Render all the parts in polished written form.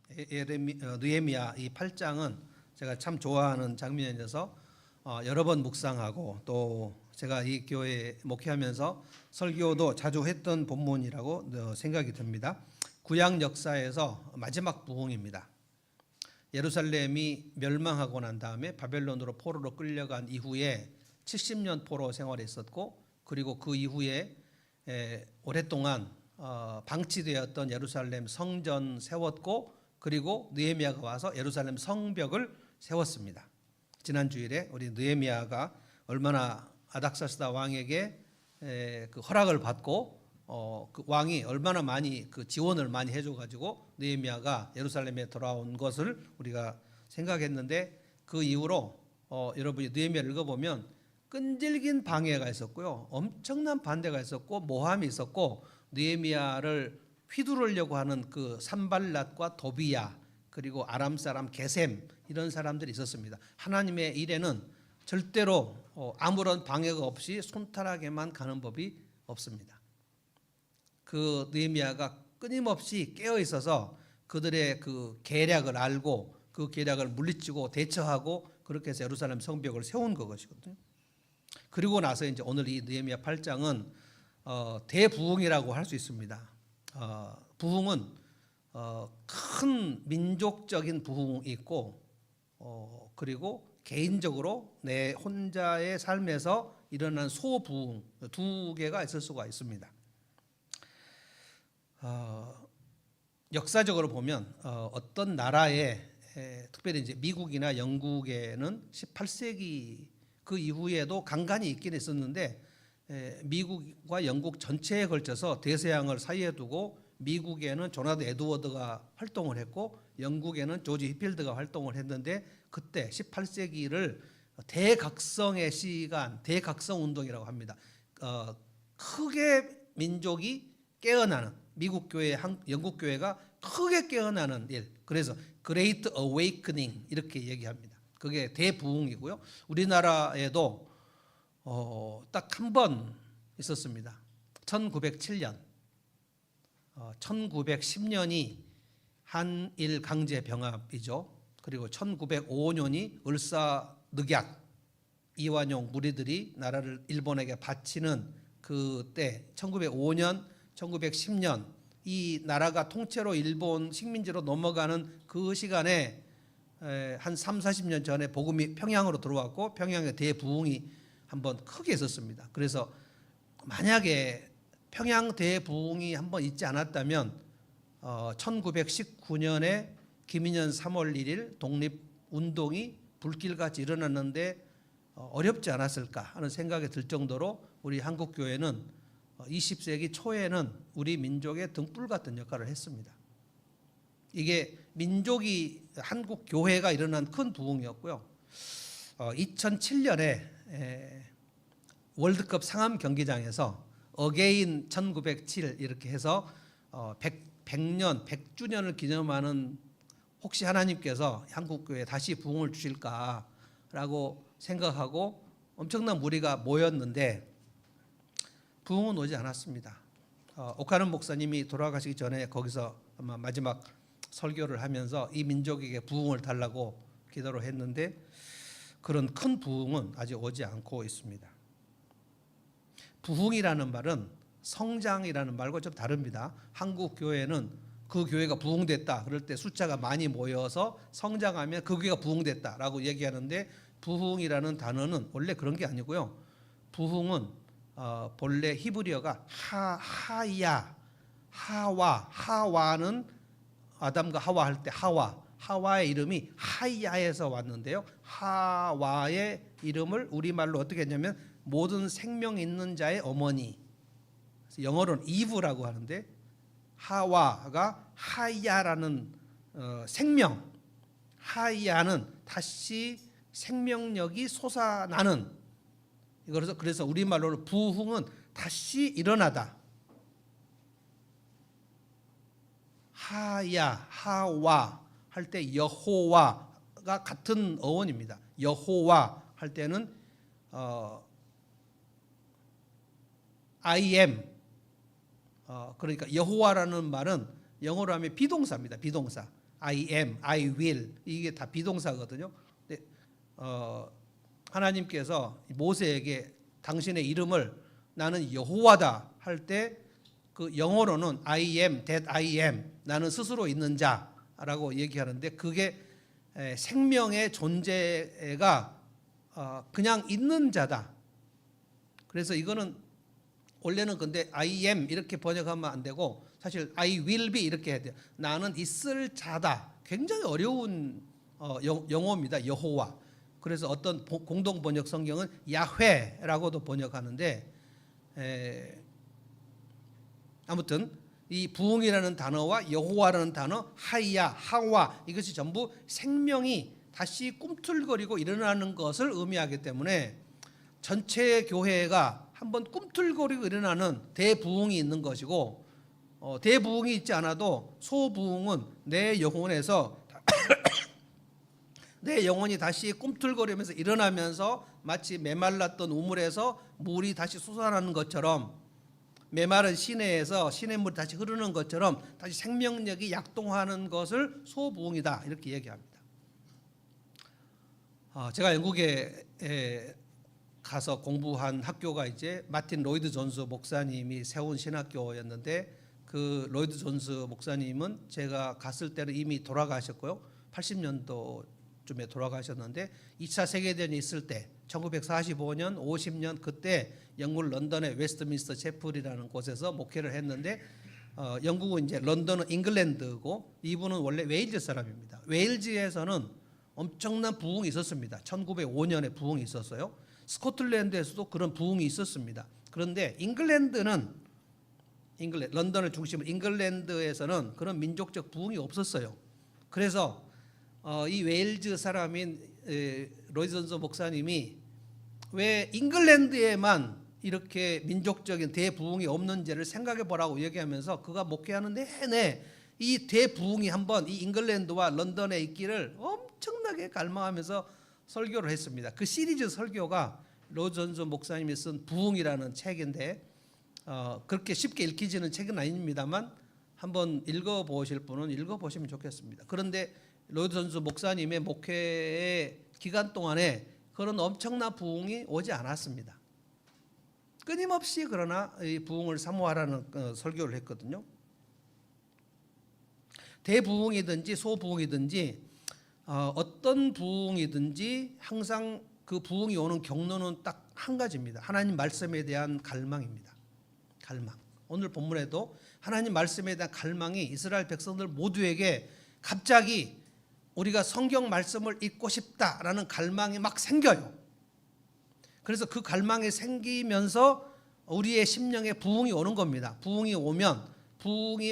느헤미야 이 8장은 제가 참 좋아하는 장면이어서 여러 번 묵상하고 또 제가 이 교회 목회하면서 설교도 자주 했던 본문이라고 생각이 듭니다. 구약 역사에서 마지막 부흥입니다. 예루살렘이 멸망하고 난 다음에 바벨론으로 포로로 끌려간 이후에 70년 포로 생활이 있었고, 그리고 그 이후에 오랫동안 방치되었던 예루살렘 성전 세웠고, 그리고 느헤미야가 와서 예루살렘 성벽을 세웠습니다. 지난 주일에 우리 느헤미야가 얼마나 아닥사스다 왕에게 그 허락을 받고 그 왕이 얼마나 많이 그 지원을 많이 해줘가지고 느헤미야가 예루살렘에 돌아온 것을 우리가 생각했는데, 그 이후로 여러분이 느헤미야를 읽어보면 끈질긴 방해가 있었고요, 엄청난 반대가 있었고, 모함이 있었고, 느헤미야를 휘두르려고 하는 그 산발랏과 도비야, 그리고 아람 사람 게셈, 이런 사람들이 있었습니다. 하나님의 일에는 절대로 아무런 방해가 없이 손타락에만 가는 법이 없습니다. 그 느헤미야가 끊임없이 깨어 있어서 그들의 그 계략을 알고 그 계략을 물리치고 대처하고, 그렇게 해서 예루살렘 성벽을 세운 것이거든요. 그리고 나서 이제 오늘 이 느헤미야 8장은 대부흥이라고 할 수 있습니다. 부흥은 큰 민족적인 부흥이 있고, 그리고 개인적으로 내 혼자의 삶에서 일어난 소부흥, 두 개가 있을 수가 있습니다. 역사적으로 보면 어떤 나라에, 특별히 이제 미국이나 영국에는 18세기 그 이후에도 간간히 있긴 있었는데, 미국과 영국 전체에 걸쳐서 대서양을 사이에 두고 미국에는 조나단 에드워드가 활동을 했고, 영국에는 조지 휘필드가 활동을 했는데, 그때 18세기를 대각성의 시간, 대각성 운동이라고 합니다. 크게 민족이 깨어나는, 미국 교회, 영국 교회가 크게 깨어나는 일, 그래서 Great Awakening 이렇게 얘기합니다. 그게 대부흥이고요. 우리나라에도 딱 한 번 있었습니다. 1907년, 1910년이 한일 강제 병합이죠. 그리고 1905년이 을사늑약, 이완용 무리들이 나라를 일본에게 바치는 그때 1905년, 1910년 이 나라가 통째로 일본 식민지로 넘어가는 그 시간에 한 3, 40년 전에 복음이 평양으로 들어왔고, 평양에 대부흥이 한번 크게 있었습니다. 그래서 만약에 평양 대부흥이 한번 있지 않았다면 1919년에 김인현 3월 1일 독립운동이 불길같이 일어났는데 어렵지 않았을까 하는 생각이 들 정도로 우리 한국교회는 20세기 초에는 우리 민족의 등불 같은 역할을 했습니다. 이게 민족이, 한국 교회가 일어난 큰 부흥이었고요. 2007년에 월드컵 상암 경기장에서 어게인 1907 이렇게 해서 100년, 100주년을 기념하는, 혹시 하나님께서 한국교회에 다시 부흥을 주실까라고 생각하고 엄청난 무리가 모였는데 부흥은 오지 않았습니다. 오카는 목사님이 돌아가시기 전에 거기서 아마 마지막 설교를 하면서 이 민족에게 부흥을 달라고 기도를 했는데, 그런 큰 부흥은 아직 오지 않고 있습니다. 부흥이라는 말은 성장이라는 말과 좀 다릅니다. 한국 교회는 그 교회가 부흥됐다 그럴 때 숫자가 많이 모여서 성장하면 그 교회가 부흥됐다라고 얘기하는데, 부흥이라는 단어는 원래 그런 게 아니고요. 부흥은 본래 히브리어가 하야, 하와는 아담과 하와 할 때 하와의 이름이 하야에서 왔는데요. 하와의 이름을 우리말로 어떻게 했냐면 모든 생명 있는 자의 어머니, 영어로는 이브라고 하는데, 하와가 하야라는 생명, 하야는 다시 생명력이 솟아나는, 그래서 우리말로는 부흥은 다시 일어나다. 하야, 하와 할 때 여호와가 같은 어원입니다. 여호와 할 때는 I am, 그러니까 여호와라는 말은 영어로 하면 비동사입니다. 비동사. I am, I will 이게 다 비동사거든요. 근데 하나님께서 모세에게 당신의 이름을 나는 여호와다 할 때 그 영어로는 I am that I am 나는 스스로 있는 자라고 얘기하는데 그게 생명의 존재가 그냥 있는 자다. 그래서 이거는 원래는 근데 I am 이렇게 번역하면 안 되고 사실 I will be 이렇게 해야 돼요. 나는 있을 자다. 굉장히 어려운 영어입니다. 여호와. 그래서 어떤 공동 번역 성경은 야훼라고도 번역하는데 아무튼 이 부흥이라는 단어와 여호와라는 단어 하이야 하와 이것이 전부 생명이 다시 꿈틀거리고 일어나는 것을 의미하기 때문에 전체 교회가 한번 꿈틀거리고 일어나는 대부흥이 있는 것이고 대부흥이 있지 않아도 소부흥은 내 영혼에서 내 영혼이 다시 꿈틀거리면서 일어나면서 마치 메말랐던 우물에서 물이 다시 솟아나는 것처럼 메마른 시내에서 시냇물이 다시 흐르는 것처럼 다시 생명력이 약동하는 것을 소부흥이다 이렇게 얘기합니다. 제가 영국에 가서 공부한 학교가 이제 마틴 로이드 존스 목사님이 세운 신학교였는데 그 로이드 존스 목사님은 제가 갔을 때는 이미 돌아가셨고요. 80년도쯤에 돌아가셨는데 2차 세계대전이 있을 때 1945년, 50년 그때 영국 런던의 웨스트민스터 채플이라는 곳에서 목회를 했는데 영국은 이제 런던은 잉글랜드고 이분은 원래 웨일즈 사람입니다. 웨일즈에서는 엄청난 부흥이 있었습니다. 1905년에 부흥이 있었어요. 스코틀랜드에서도 그런 부흥이 있었습니다. 그런데 런던을 중심으로 잉글랜드에서는 그런 민족적 부흥이 없었어요. 그래서 이 웨일즈 사람인 로이드 존스 목사님이 왜 잉글랜드에만 이렇게 민족적인 대부흥이 없는지를 생각해 보라고 얘기하면서 그가 목회하는 내내 이 대부흥이 한번 이 잉글랜드와 런던에 있기를 엄청나게 갈망하면서 설교를 했습니다. 그 시리즈 설교가 로이드 존스 목사님이 쓴 부흥이라는 책인데 그렇게 쉽게 읽히지는 책은 아닙니다만 한번 읽어보실 분은 읽어보시면 좋겠습니다. 그런데 로이드 존스 목사님의 목회의 기간 동안에 그런 엄청난 부흥이 오지 않았습니다. 끊임없이 그러나 이 부흥을 사모하라는 설교를 했거든요. 대부흥이든지 소부흥이든지 어떤 부흥이든지 항상 그 부흥이 오는 경로는 딱 한 가지입니다. 하나님 말씀에 대한 갈망입니다. 갈망. 오늘 본문에도 하나님 말씀에 대한 갈망이 이스라엘 백성들 모두에게 갑자기 우리가 성경 말씀을 읽고 싶다라는 갈망이 막 생겨요. 그래서 그 갈망이 생기면서 우리의 심령에 부흥이 오는 겁니다. 부흥이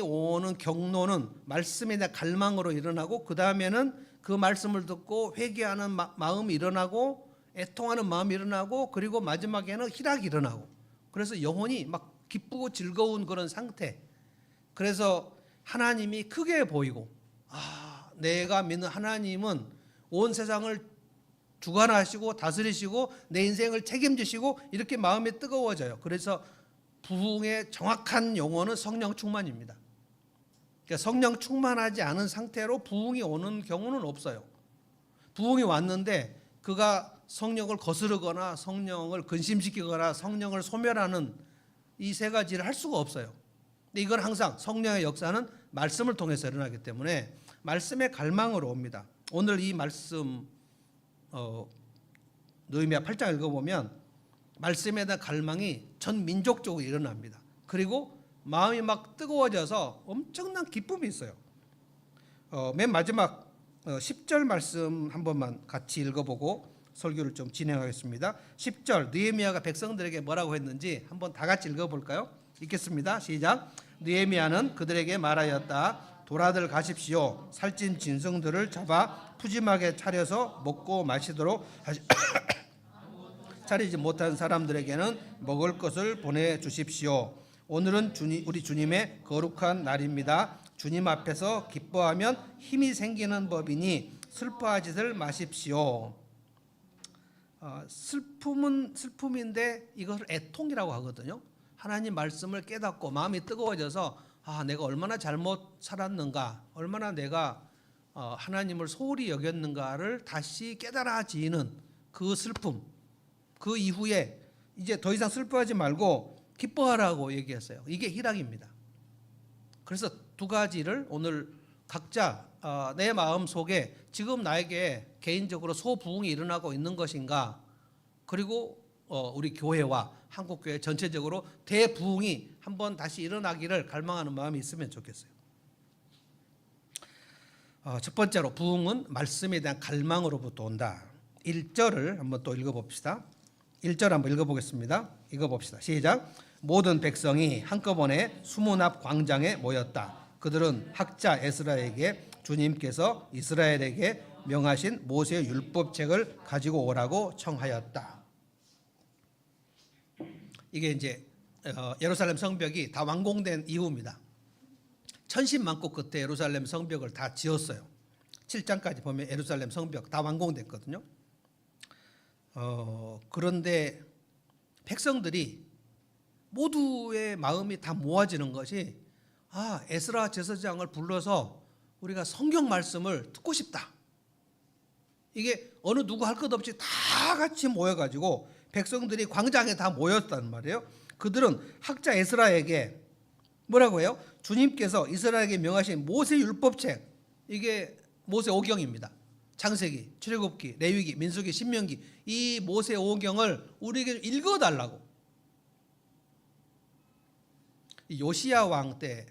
오는 경로는 말씀에 대한 갈망으로 일어나고 그 다음에는 그 말씀을 듣고 회개하는 마음이 일어나고 애통하는 마음이 일어나고 그리고 마지막에는 희락이 일어나고 그래서 영혼이 막 기쁘고 즐거운 그런 상태. 그래서 하나님이 크게 보이고 내가 믿는 하나님은 온 세상을 주관하시고 다스리시고 내 인생을 책임지시고 이렇게 마음이 뜨거워져요. 그래서 부흥의 정확한 용어는 성령 충만입니다. 그러니까 성령 충만하지 않은 상태로 부흥이 오는 경우는 없어요. 부흥이 왔는데 그가 성령을 거스르거나 성령을 근심시키거나 성령을 소멸하는 이 세 가지를 할 수가 없어요. 근데 이건 항상 성령의 역사는 말씀을 통해서 일어나기 때문에 말씀의 갈망으로 옵니다. 오늘 이 말씀 느헤미야 8장 읽어보면 말씀에 대한 갈망이 전 민족적으로 일어납니다. 그리고 마음이 막 뜨거워져서 엄청난 기쁨이 있어요. 맨 마지막 10절 말씀 한 번만 같이 읽어보고 설교를 좀 진행하겠습니다. 10절 느헤미야가 백성들에게 뭐라고 했는지 한번 다 같이 읽어볼까요? 읽겠습니다. 시작. 느헤미야는 그들에게 말하였다. 돌아들 가십시오. 살찐 짐승들을 잡아 푸짐하게 차려서 먹고 마시도록 차리지 못한 사람들에게는 먹을 것을 보내주십시오. 오늘은 우리 주님의 거룩한 날입니다. 주님 앞에서 기뻐하면 힘이 생기는 법이니 슬퍼하지들 마십시오. 슬픔은 슬픔인데 이것을 애통이라고 하거든요. 하나님 말씀을 깨닫고 마음이 뜨거워져서 내가 얼마나 잘못 살았는가, 얼마나 내가 하나님을 소홀히 여겼는가를 다시 깨달아지는 그 슬픔, 그 이후에 이제 더 이상 슬퍼하지 말고 기뻐하라고 얘기했어요. 이게 희락입니다. 그래서 두 가지를 오늘 각자 내 마음 속에 지금 나에게 개인적으로 소부흥이 일어나고 있는 것인가, 그리고 우리 교회와 한국교회 전체적으로 대부흥이 한번 다시 일어나기를 갈망하는 마음이 있으면 좋겠어요. 첫 번째로 부흥은 말씀에 대한 갈망으로부터 온다. 1절을 한번 또 읽어봅시다. 1절 한번 읽어보겠습니다. 읽어봅시다. 시작. 모든 백성이 한꺼번에 수문 앞 광장에 모였다. 그들은 학자 에스라에게 주님께서 이스라엘에게 명하신 모세의 율법책을 가지고 오라고 청하였다. 이게 이제 예루살렘 성벽이 다 완공된 이후입니다. 천신만고 끝에 예루살렘 성벽을 다 지었어요. 7장까지 보면 예루살렘 성벽 다 완공됐거든요. 그런데 백성들이 모두의 마음이 다 모아지는 것이 에스라 제사장을 불러서 우리가 성경 말씀을 듣고 싶다. 이게 어느 누구 할 것 없이 다 같이 모여가지고 백성들이 광장에 다 모였단 말이에요. 그들은 학자 에스라에게 뭐라고 해요? 주님께서 이스라엘에게 명하신 모세 율법책, 이게 모세 오경입니다. 창세기, 출애굽기, 레위기, 민수기, 신명기, 이 모세 오경을 우리에게 읽어달라고. 요시야 왕 때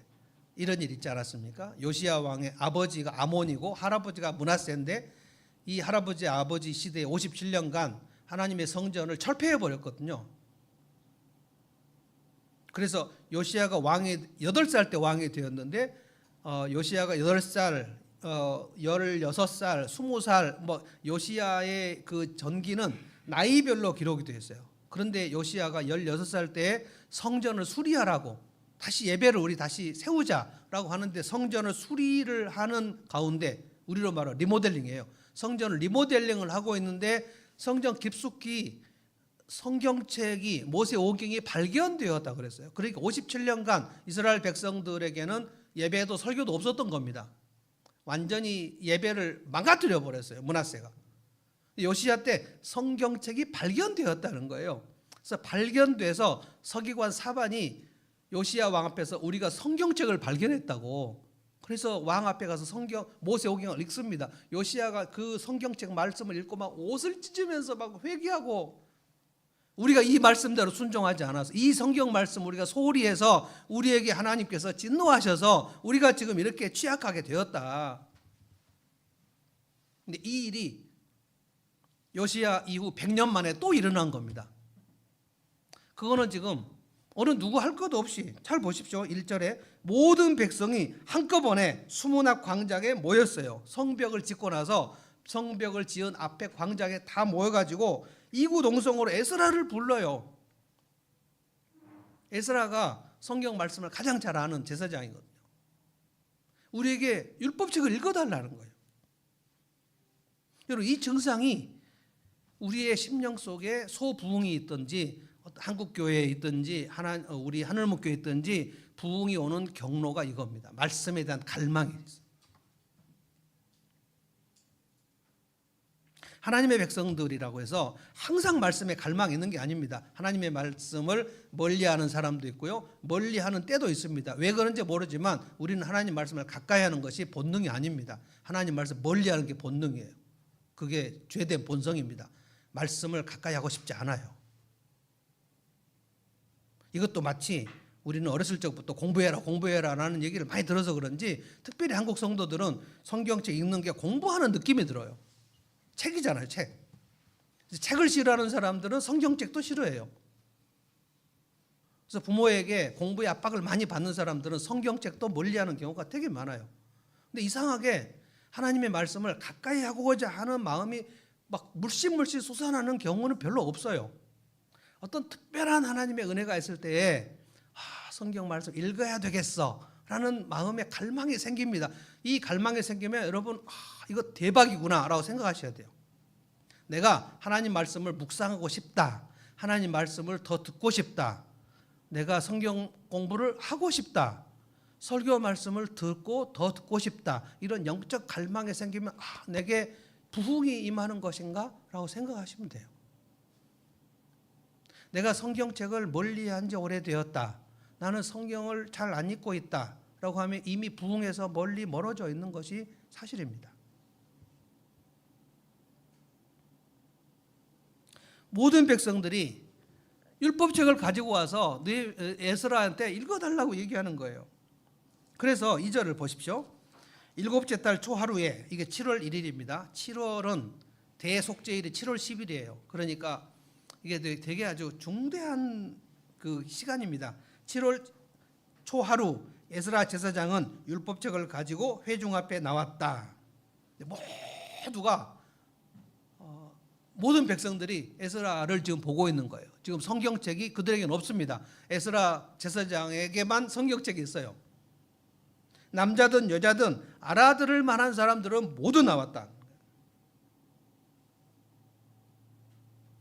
이런 일 있지 않았습니까? 요시야 왕의 아버지가 아몬이고 할아버지가 므낫세인데, 이 할아버지 아버지 시대에 57년간 하나님의 성전을 철폐해 버렸거든요. 그래서 요시야가 왕이 8살 때 왕이 되었는데, 요시야가 8살, 16살, 20살, 뭐 요시야의 그 전기는 나이별로 기록이 되어 있어요. 그런데 요시야가 16살 때에 성전을 수리하라고, 다시 예배를 우리 다시 세우자라고 하는데, 성전을 수리를 하는 가운데, 우리로 말하면 리모델링이에요. 성전을 리모델링을 하고 있는데 성전 깊숙이 성경책이 모세 오경이 발견되었다 그랬어요. 그러니까 57년간 이스라엘 백성들에게는 예배도 설교도 없었던 겁니다. 완전히 예배를 망가뜨려 버렸어요, 므낫세가. 요시야 때 성경책이 발견되었다는 거예요. 그래서 발견돼서 서기관 사반이 요시야 왕 앞에서 우리가 성경책을 발견했다고, 그래서 왕 앞에 가서 성경 모세 오경을 읽습니다. 요시야가 그 성경책 말씀을 읽고 막 옷을 찢으면서 막 회개하고, 우리가 이 말씀대로 순종하지 않아서, 이 성경 말씀 우리가 소홀히 해서 우리에게 하나님께서 진노하셔서 우리가 지금 이렇게 취약하게 되었다. 근데 이 일이 요시야 이후 100년 만에 또 일어난 겁니다. 그거는 지금 어느 누구 할 것도 없이, 잘 보십시오. 1절에 모든 백성이 한꺼번에 수문 앞 광장에 모였어요. 성벽을 짓고 나서 성벽을 지은 앞에 광장에 다 모여가지고 이구동성으로 에스라를 불러요. 에스라가 성경 말씀을 가장 잘 아는 제사장이거든요. 우리에게 율법책을 읽어달라는 거예요. 여러분, 이 증상이 우리의 심령 속에 소부흥이 있든지, 한국교회에 있든지, 우리 하늘목교회에 있든지 부흥이 오는 경로가 이겁니다. 말씀에 대한 갈망이 있어요. 하나님의 백성들이라고 해서 항상 말씀에 갈망이 있는 게 아닙니다. 하나님의 말씀을 멀리하는 사람도 있고요, 멀리하는 때도 있습니다. 왜 그런지 모르지만 우리는 하나님 말씀을 가까이 하는 것이 본능이 아닙니다. 하나님 말씀 멀리하는 게 본능이에요. 그게 죄된 본성입니다. 말씀을 가까이 하고 싶지 않아요. 이것도 마치 우리는 어렸을 적부터 공부해라 라는 얘기를 많이 들어서 그런지, 특별히 한국 성도들은 성경책 읽는 게 공부하는 느낌이 들어요. 책이잖아요, 책. 책을 싫어하는 사람들은 성경책도 싫어해요. 그래서 부모에게 공부의 압박을 많이 받는 사람들은 성경책도 멀리하는 경우가 되게 많아요. 근데 이상하게 하나님의 말씀을 가까이 하고자 하는 마음이 막 물씬 솟아나는 경우는 별로 없어요. 어떤 특별한 하나님의 은혜가 있을 때에 성경 말씀 읽어야 되겠어 라는 마음의 갈망이 생깁니다. 이 갈망이 생기면 여러분, 이거 대박이구나 라고 생각하셔야 돼요. 내가 하나님 말씀을 묵상하고 싶다, 하나님 말씀을 더 듣고 싶다, 내가 성경 공부를 하고 싶다, 설교 말씀을 듣고 더 듣고 싶다. 이런 영적 갈망이 생기면 내게 부흥이 임하는 것인가? 라고 생각하시면 돼요. 내가 성경책을 멀리한 지 오래되었다. 나는 성경을 잘 안 읽고 있다. 라고 하면 이미 부흥에서 멀리 멀어져 있는 것이 사실입니다. 모든 백성들이 율법책을 가지고 와서 에스라한테 읽어달라고 얘기하는 거예요. 그래서 2절을 보십시오. 일곱째 달 초하루에, 이게 7월 1일입니다. 7월은 대속죄일이 7월 10일이에요. 그러니까 이게 되게 아주 중대한 그 시간입니다. 7월 초하루 에스라 제사장은 율법책을 가지고 회중 앞에 나왔다. 모든 백성들이 에스라를 지금 보고 있는 거예요. 지금 성경책이 그들에게는 없습니다. 에스라 제사장에게만 성경책이 있어요. 남자든 여자든 알아들을 만한 사람들은 모두 나왔다.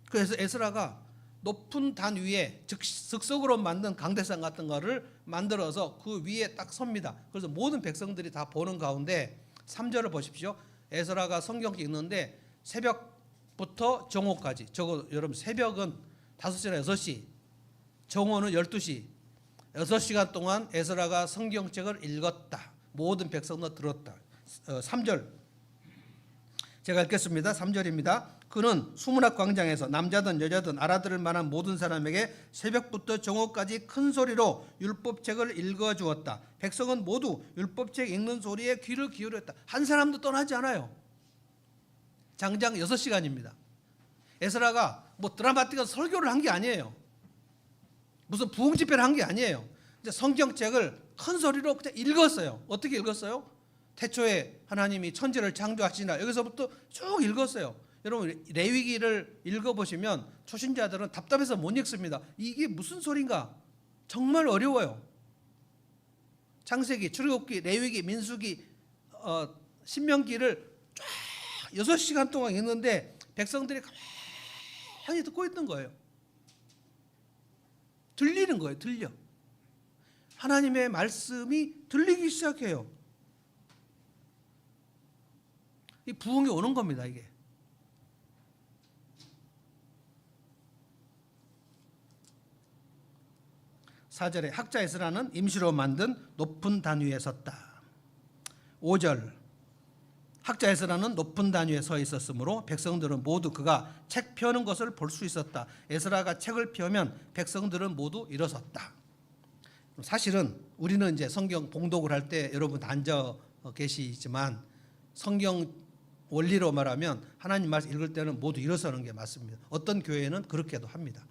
그래서 에스라가 높은 단 위에 즉석으로 만든 강대상 같은 거를 만들어서 그 위에 딱 섭니다. 그래서 모든 백성들이 다 보는 가운데 3절을 보십시오. 에스라가 성경 읽는데 새벽부터 정오까지, 여러분 새벽은 5시나 6시, 정오는 12시, 6시간 동안 에스라가 성경책을 읽었다. 모든 백성도 들었다. 3절 제가 읽겠습니다. 3절입니다. 그는 수문학 광장에서 남자든 여자든 알아들을 만한 모든 사람에게 새벽부터 정오까지 큰 소리로 율법책을 읽어주었다. 백성은 모두 율법책 읽는 소리에 귀를 기울였다. 한 사람도 떠나지 않아요. 장장 6시간입니다. 에스라가 드라마틱한 설교를 한 게 아니에요. 무슨 부흥 집회를 한 게 아니에요. 이제 성경책을 큰 소리로 그냥 읽었어요. 어떻게 읽었어요? 태초에 하나님이 천지를 창조하시나, 여기서부터 쭉 읽었어요. 여러분 레위기를 읽어보시면 초신자들은 답답해서 못 읽습니다. 이게 무슨 소린가? 정말 어려워요. 창세기, 출애굽기, 레위기, 민수기, 신명기를 쫙 6시간 동안 읽는데 백성들이 가만히 듣고 있는 거예요. 들리는 거예요. 들려. 하나님의 말씀이 들리기 시작해요. 이 부흥이 오는 겁니다. 이게. 4절에 학자 에스라는 임시로 만든 높은 단 위에 섰다. 5절 학자 에스라는 높은 단 위에 서 있었으므로 백성들은 모두 그가 책 펴는 것을 볼 수 있었다. 에스라가 책을 펴면 백성들은 모두 일어섰다. 사실은 우리는 이제 성경 봉독을 할 때 여러분 앉아 계시지만 성경 원리로 말하면 하나님 말씀 읽을 때는 모두 일어서는 게 맞습니다. 어떤 교회는 그렇게도 합니다.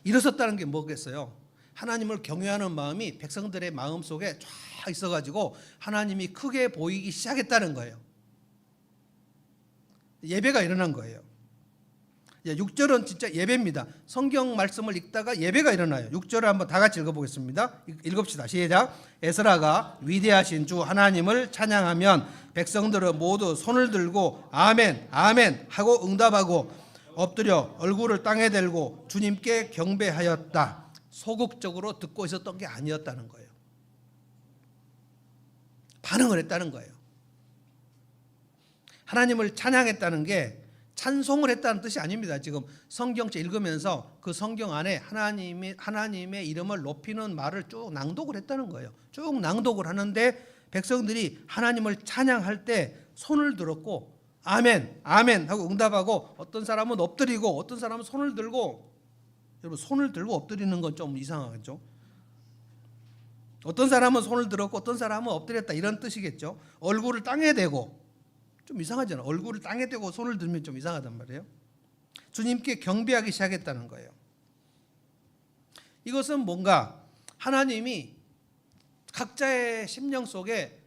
일어섰다는 게 뭐겠어요? 하나님을 경외하는 마음이 백성들의 마음 속에 쫙 있어가지고 하나님이 크게 보이기 시작했다는 거예요. 예배가 일어난 거예요. 6절은 진짜 예배입니다. 성경 말씀을 읽다가 예배가 일어나요. 6절을 한번 다 같이 읽어보겠습니다. 읽읍시다. 시작. 에스라가 위대하신 주 하나님을 찬양하면 백성들은 모두 손을 들고 아멘 아멘 하고 응답하고 엎드려 얼굴을 땅에 대고 주님께 경배하였다. 소극적으로 듣고 있었던 게 아니었다는 거예요. 반응을 했다는 거예요. 하나님을 찬양했다는 게 찬송을 했다는 뜻이 아닙니다. 지금 성경책 읽으면서 그 성경 안에 하나님의 이름을 높이는 말을 쭉 낭독을 했다는 거예요. 쭉 낭독을 하는데 백성들이 하나님을 찬양할 때 손을 들었고 아멘 아멘 하고 응답하고 어떤 사람은 엎드리고 어떤 사람은 손을 들고, 여러분 손을 들고 엎드리는 건 좀 이상하겠죠. 어떤 사람은 손을 들었고 어떤 사람은 엎드렸다 이런 뜻이겠죠. 얼굴을 땅에 대고, 좀 이상하잖아요. 얼굴을 땅에 대고 손을 들면 좀 이상하단 말이에요. 주님께 경배하기 시작했다는 거예요. 이것은 뭔가 하나님이 각자의 심령 속에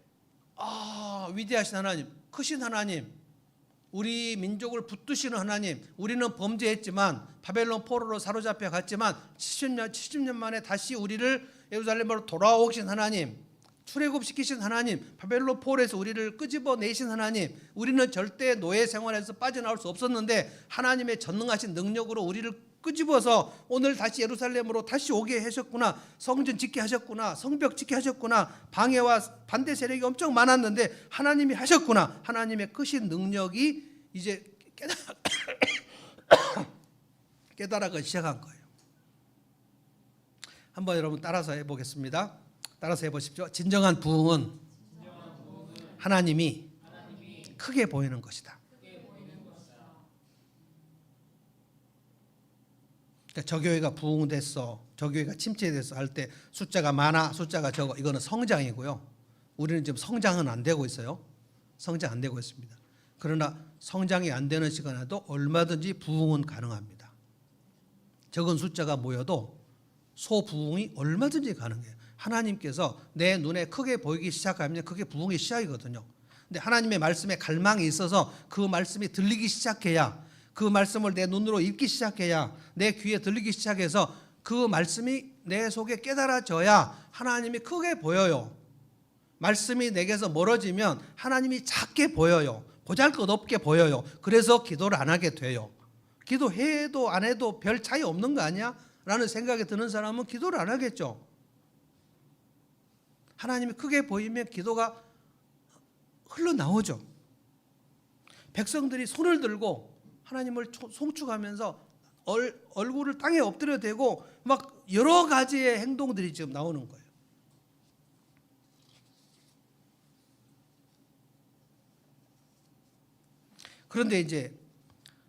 위대하신 하나님, 크신 하나님, 우리 민족을 붙드시는 하나님, 우리는 범죄했지만 바벨론 포로로 사로잡혀 갔지만 70년 만에 다시 우리를 예루살렘으로 돌아오신 하나님, 출애굽시키신 하나님, 바벨론 포로에서 우리를 끄집어내신 하나님, 우리는 절대 노예 생활에서 빠져나올 수 없었는데 하나님의 전능하신 능력으로 우리를 끄집어서 오늘 다시 예루살렘으로 다시 오게 하셨구나, 성전 짓게 하셨구나, 성벽 짓게 하셨구나, 방해와 반대 세력이 엄청 많았는데 하나님이 하셨구나, 하나님의 크신 능력이 이제 깨달아가기 시작한 거예요. 한번 여러분 따라서 해보겠습니다. 따라서 해보십시오. 진정한 부흥은 하나님이 크게 보이는 것이다. 그러니까 저 교회가 부흥됐어, 저 교회가 침체됐어 할 때 숫자가 많아, 숫자가 적어, 이거는 성장이고요. 우리는 지금 성장은 안 되고 있어요. 성장 안 되고 있습니다. 그러나 성장이 안 되는 시간에도 얼마든지 부흥은 가능합니다. 적은 숫자가 모여도 소부흥이 얼마든지 가능해요. 하나님께서 내 눈에 크게 보이기 시작하면 그게 부흥의 시작이거든요. 근데 하나님의 말씀에 갈망이 있어서 그 말씀이 들리기 시작해야, 그 말씀을 내 눈으로 읽기 시작해야, 내 귀에 들리기 시작해서 그 말씀이 내 속에 깨달아져야 하나님이 크게 보여요. 말씀이 내게서 멀어지면 하나님이 작게 보여요. 보잘것없게 보여요. 그래서 기도를 안 하게 돼요. 기도해도 안 해도 별 차이 없는 거 아니야? 라는 생각이 드는 사람은 기도를 안 하겠죠. 하나님이 크게 보이면 기도가 흘러나오죠. 백성들이 손을 들고 하나님을 송축하면서 얼굴을 땅에 엎드려 대고 막 여러 가지의 행동들이 지금 나오는 거예요. 그런데 이제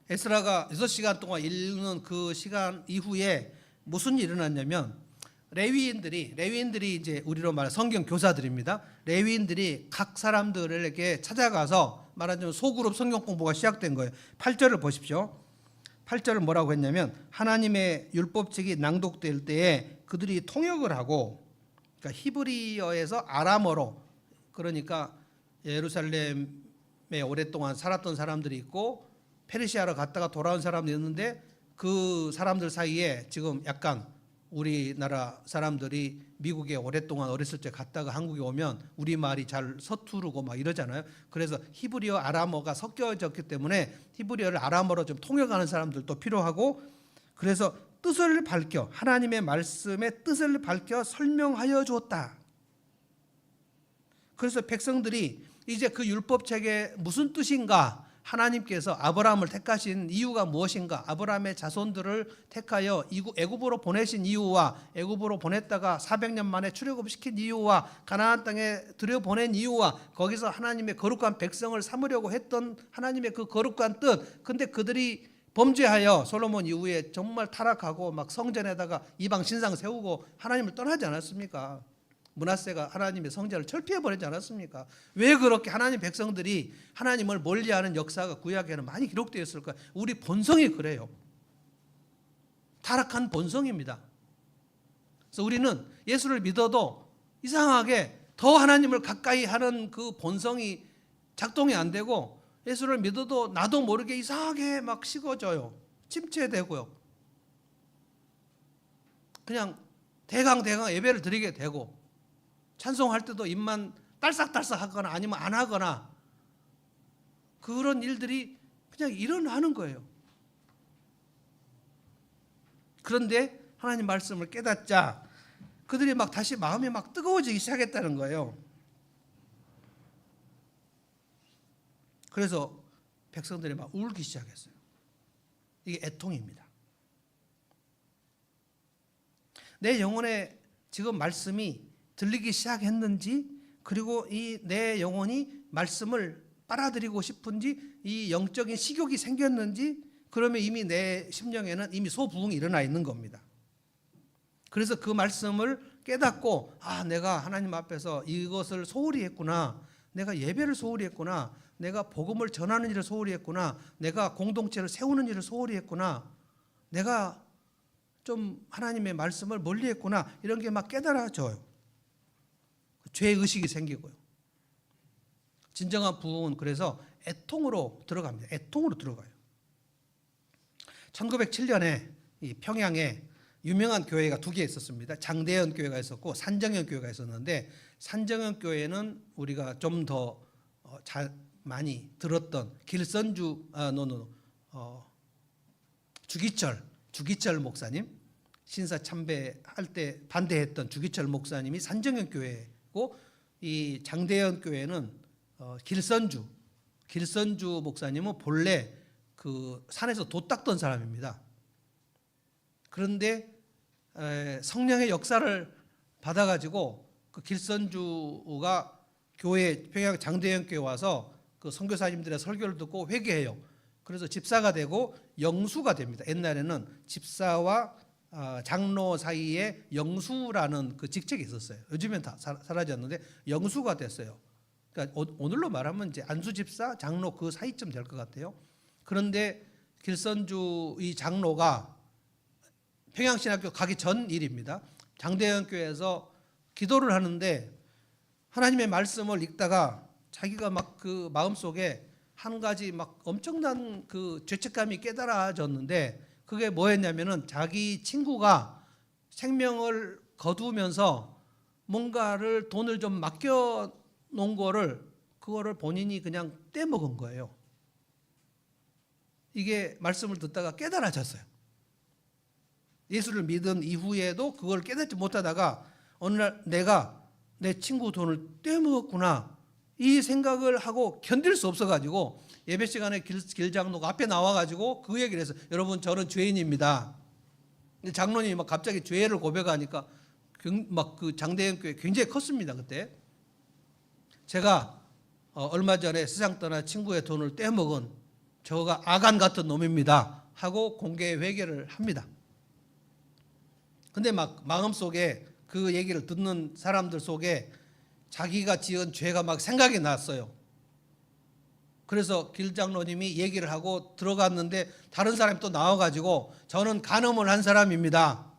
에스라가 6시간 동안 읽는 그 시간 이후에 무슨 일이 일어났냐면, 레위인들이 이제 우리로 말하면 성경 교사들입니다. 레위인들이 각 사람들에게 찾아가서 말하자면 소그룹 성경 공부가 시작된 거예요. 8절을 보십시오. 8절을 뭐라고 했냐면, 하나님의 율법책이 낭독될 때에 그들이 통역을 하고, 그러니까 히브리어에서 아람어로, 그러니까 예루살렘에 오랫동안 살았던 사람들이 있고 페르시아로 갔다가 돌아온 사람들이 있는데, 그 사람들 사이에 지금 약간 우리나라 사람들이 미국에 오랫동안 어렸을 때 갔다가 한국에 오면 우리말이 잘 서투르고 막 이러잖아요. 그래서 히브리어 아람어가 섞여졌기 때문에 히브리어를 아람어로 좀 통역하는 사람들도 필요하고, 그래서 뜻을 밝혀, 하나님의 말씀의 뜻을 밝혀 설명하여 주었다. 그래서 백성들이 이제 그 율법책에 무슨 뜻인가, 하나님께서 아브라함을 택하신 이유가 무엇인가, 아브라함의 자손들을 택하여 애굽으로 보내신 이유와, 애굽으로 보냈다가 400년 만에 출애굽시킨 이유와, 가나안 땅에 들여보낸 이유와, 거기서 하나님의 거룩한 백성을 삼으려고 했던 하나님의 그 거룩한 뜻, 근데 그들이 범죄하여 솔로몬 이후에 정말 타락하고 막 성전에다가 이방 신상 세우고 하나님을 떠나지 않았습니까? 므낫세가 하나님의 성전을 철폐해버리지 않았습니까? 왜 그렇게 하나님 백성들이 하나님을 멀리하는 역사가 구약에는 많이 기록되어 있을까요? 우리 본성이 그래요. 타락한 본성입니다. 그래서 우리는 예수를 믿어도 이상하게 더 하나님을 가까이 하는 그 본성이 작동이 안 되고, 예수를 믿어도 나도 모르게 이상하게 막 식어져요. 침체되고요. 그냥 대강 예배를 드리게 되고, 찬송할 때도 입만 딸싹딸싹 하거나 아니면 안 하거나, 그런 일들이 그냥 일어나는 거예요. 그런데 하나님 말씀을 깨닫자 그들이 막 다시 마음이 막 뜨거워지기 시작했다는 거예요. 그래서 백성들이 막 울기 시작했어요. 이게 애통입니다. 내 영혼에 지금 말씀이 들리기 시작했는지, 그리고 이 내 영혼이 말씀을 빨아들이고 싶은지, 이 영적인 식욕이 생겼는지, 그러면 이미 내 심령에는 이미 소부흥이 일어나 있는 겁니다. 그래서 그 말씀을 깨닫고, 아, 내가 하나님 앞에서 이것을 소홀히 했구나, 내가 예배를 소홀히 했구나, 내가 복음을 전하는 일을 소홀히 했구나, 내가 공동체를 세우는 일을 소홀히 했구나, 내가 좀 하나님의 말씀을 멀리 했구나, 이런 게 막 깨달아져요. 죄의식이 생기고요. 진정한 부흥은 그래서 애통으로 들어갑니다. 애통으로 들어가요. 1907년에 이 평양에 유명한 교회가 두 개 있었습니다. 장대현 교회가 있었고 산정현 교회가 있었는데, 산정현 교회는 우리가 좀 더 많이 들었던 주기철 주기철 목사님, 신사 참배할 때 반대했던 주기철 목사님이 산정현 교회고, 이 장대현 교회는 길선주 목사님은 본래 그 산에서 돛 닦던 사람입니다. 그런데 성령의 역사를 받아가지고 그 길선주가 교회 평양 장대현 교회 와서 그 선교사님들의 설교를 듣고 회개해요. 그래서 집사가 되고 영수가 됩니다. 옛날에는 집사와 장로 사이에 영수라는 그 직책이 있었어요. 요즘엔 다 사라졌는데 영수가 됐어요. 그러니까 오늘로 말하면 이제 안수 집사, 장로 그 사이쯤 될 것 같아요. 그런데 길선주 이 장로가 평양신학교 가기 전 일입니다. 장대현 교회에서 기도를 하는데 하나님의 말씀을 읽다가 자기가 막 그 마음속에 한 가지 막 엄청난 그 죄책감이 깨달아졌는데, 그게 뭐였냐면은 자기 친구가 생명을 거두면서 뭔가를 돈을 좀 맡겨 놓은 그거를 본인이 그냥 떼먹은 거예요. 이게 말씀을 듣다가 깨달아졌어요. 예수를 믿은 이후에도 그걸 깨닫지 못하다가 어느 날 내가 내 친구 돈을 떼먹었구나, 이 생각을 하고 견딜 수 없어가지고 예배 시간에 길장로가 앞에 나와가지고 그 얘기를 해서, 여러분 저는 죄인입니다. 근데 장로님이 막 갑자기 죄를 고백하니까 막 그 장대현 교회 굉장히 컸습니다. 그때 제가 얼마 전에 세상 떠나 친구의 돈을 떼먹은 저가 아간 같은 놈입니다 하고 공개 회개를 합니다. 근데 막 마음속에 그 얘기를 듣는 사람들 속에 자기가 지은 죄가 막 생각이 났어요. 그래서 길장로님이 얘기를 하고 들어갔는데 다른 사람이 또 나와가지고 저는 간음을 한 사람입니다,